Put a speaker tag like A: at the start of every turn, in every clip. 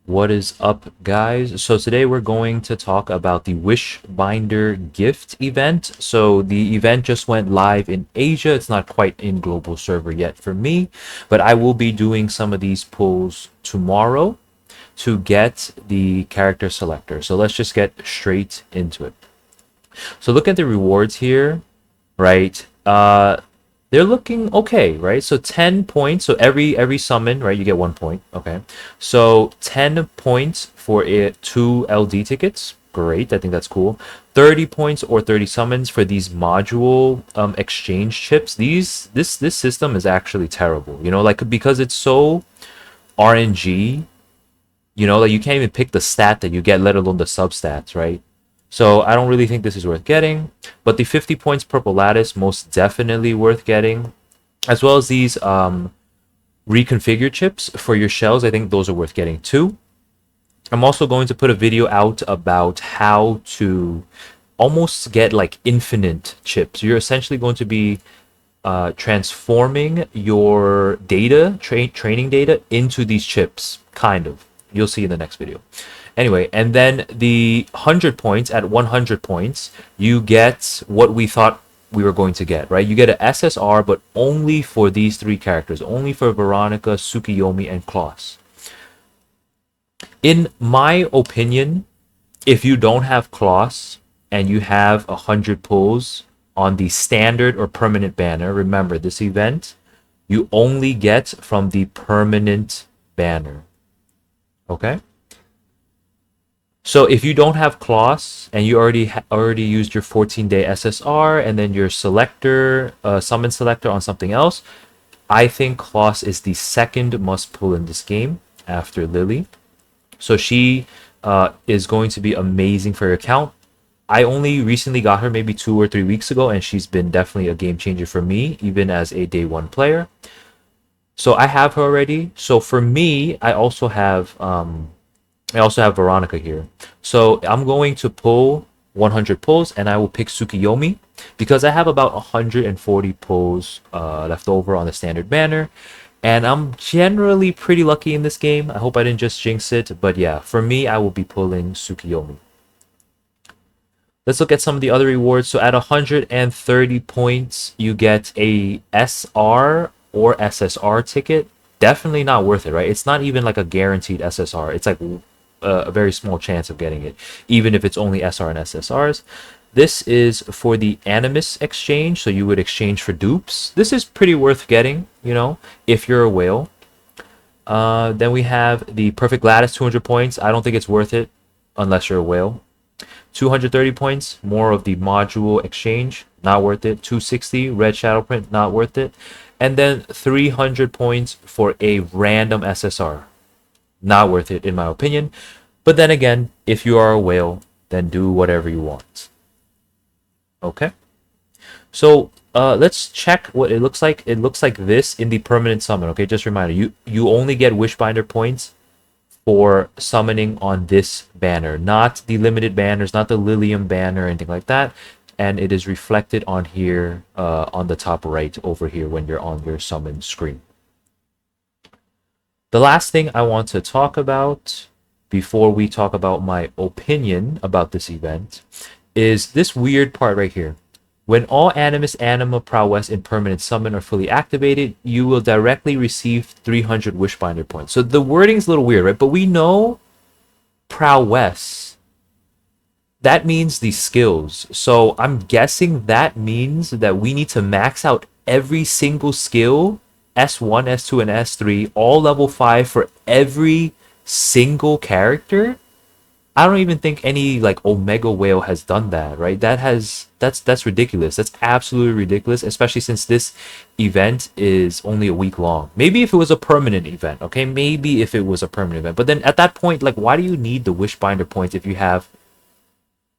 A: What is up, guys? So today we're going to talk about the Wishbinder gift event. So the event just went live in Asia. It's not quite in global server yet for me, but I will be doing some of these pulls tomorrow to get the character selector. So let's just get straight into it. So look at the rewards here, right? They're looking okay, right? So 10 points. So every summon, right, you get 1 point. Okay. So 10 points for two LD tickets. Great. I think that's cool. 30 points or 30 summons for these module exchange chips. This system is actually terrible. You know, like because it's so RNG, you know, like you can't even pick the stat that you get, let alone the substats, right? So I don't really think this is worth getting, but the 50 points purple lattice most definitely worth getting, as well as these reconfigured chips for your shells. I think those are worth getting too. I'm also going to put a video out about how to almost get like infinite chips. You're essentially going to be transforming your data, training data into these chips, kind of. You'll see in the next video. Anyway, and then the 100 points, at 100 points, you get what we thought we were going to get, right? You get an SSR, but only for these three characters, only for Veronica, Tsukiyomi, and Klaus. In my opinion, if you don't have Klaus and you have 100 pulls on the standard or permanent banner, remember this event, you only get from the permanent banner. Okay? So if you don't have Klaus and you already used your 14-day SSR and then your selector, summon selector on something else, I think Klaus is the second must pull in this game after Lily. So she is going to be amazing for your account. I only recently got her maybe 2 or 3 weeks ago, and she's been definitely a game changer for me, even as a day one player. So I have her already. So for me, I also have Veronica here. So I'm going to pull 100 pulls and I will pick Tsukiyomi because I have about 140 pulls left over on the standard banner. And I'm generally pretty lucky in this game. I hope I didn't just jinx it. But yeah, for me, I will be pulling Tsukiyomi. Let's look at some of the other rewards. So at 130 points, you get a SR or SSR ticket. Definitely not worth it, right? It's not even like a guaranteed SSR. It's like a very small chance of getting it, even if it's only SR and SSRs. This is for the Animus exchange, so you would exchange for dupes. This is pretty worth getting, you know, if you're a whale. Then we have the Perfect Lattice, 200 points. I don't think it's worth it unless you're a whale. 230 points, more of the module exchange, not worth it. 260, Red Shadow Print, not worth it. And then 300 points for a random SSR. Not worth it, in my opinion. But then again, if you are a whale, then do whatever you want. Okay. So let's check what it looks like. It looks like this in the permanent summon. Okay, just a reminder, you only get Wishbinder points for summoning on this banner, not the limited banners, not the Lilium banner, or anything like that. And it is reflected on here, on the top right over here when you're on your summon screen. The last thing I want to talk about before we talk about my opinion about this event is this weird part right here. When all Animus Anima Prowess in permanent summon are fully activated, you will directly receive 300 Wishbinder points. So the wording's a little weird, right? But we know Prowess. That means the skills. So I'm guessing that means that we need to max out every single skill, S1, S2, and S3, all level 5 for every single character. I don't even think any like Omega Whale has done that, right? That's ridiculous. That's absolutely ridiculous, especially since this event is only a week long. Maybe if it was a permanent event, okay? Maybe if it was a permanent event. But then at that point, like, why do you need the Wishbinder points if you have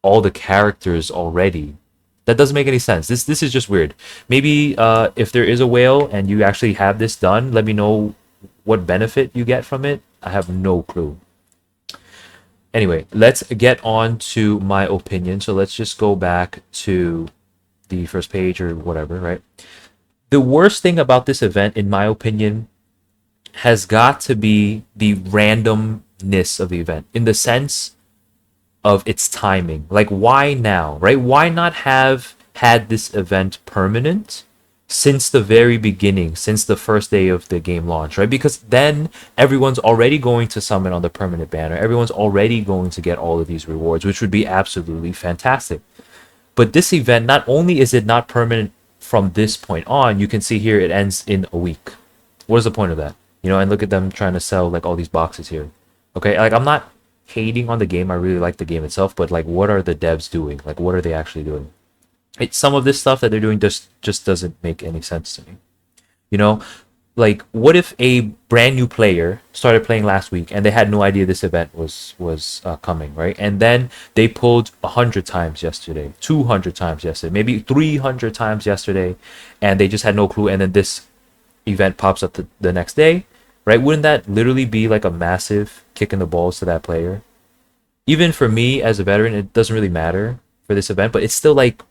A: all the characters already? That doesn't make any sense. This is just weird. Maybe if there is a whale and you actually have this done, let me know what benefit you get from it. I have no clue. Anyway, let's get on to my opinion. So let's just go back to the first page or whatever, right? The worst thing about this event, in my opinion, has got to be the random of the event in the sense of its timing. Like, why now, right? Why not have had this event permanent since the very beginning, since the first day of the game launch, right? Because then everyone's already going to summon on the permanent banner. Everyone's already going to get all of these rewards, which would be absolutely fantastic. But this event, not only is it not permanent from this point on, you can see here it ends in a week. What is the point of that? You know, and look at them trying to sell like all these boxes here. Okay, like I'm not hating on the game. I really like the game itself, but like what are the devs doing? Like what are they actually doing? Some of this stuff that they're doing just doesn't make any sense to me. You know, like what if a brand new player started playing last week and they had no idea this event was coming, right? And then they pulled 100 times yesterday, 200 times yesterday, maybe 300 times yesterday, and they just had no clue. And then this event pops up the next day, right? Wouldn't that literally be like a massive kick in the balls to that player? Even for me as a veteran, it doesn't really matter for this event, but it's still like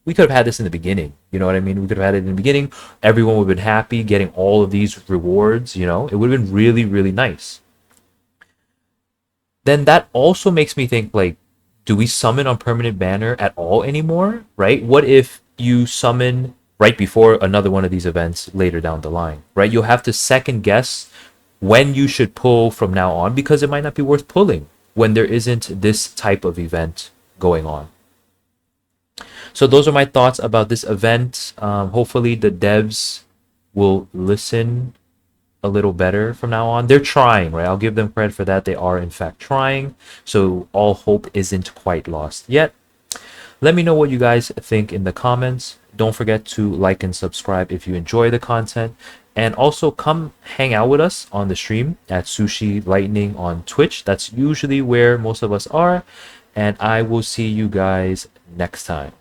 A: we could have had this in the beginning. You know what I mean? We could have had it in the beginning. Everyone would have been happy getting all of these rewards. You know, it would have been really, really nice. Then that also makes me think like, do we summon on permanent banner at all anymore? Right? What if you summon right before another one of these events later down the line? Right? You'll have to second guess when you should pull from now on because it might not be worth pulling when there isn't this type of event going on. So those are my thoughts about this event. Hopefully the devs will listen a little better from now on. They're trying, right? I'll give them credit for that. They are in fact trying. So all hope isn't quite lost yet. Let me know what you guys think in the comments. Don't forget to like and subscribe if you enjoy the content. And also come hang out with us on the stream at Sushi Lightning on Twitch. That's usually where most of us are. And I will see you guys next time.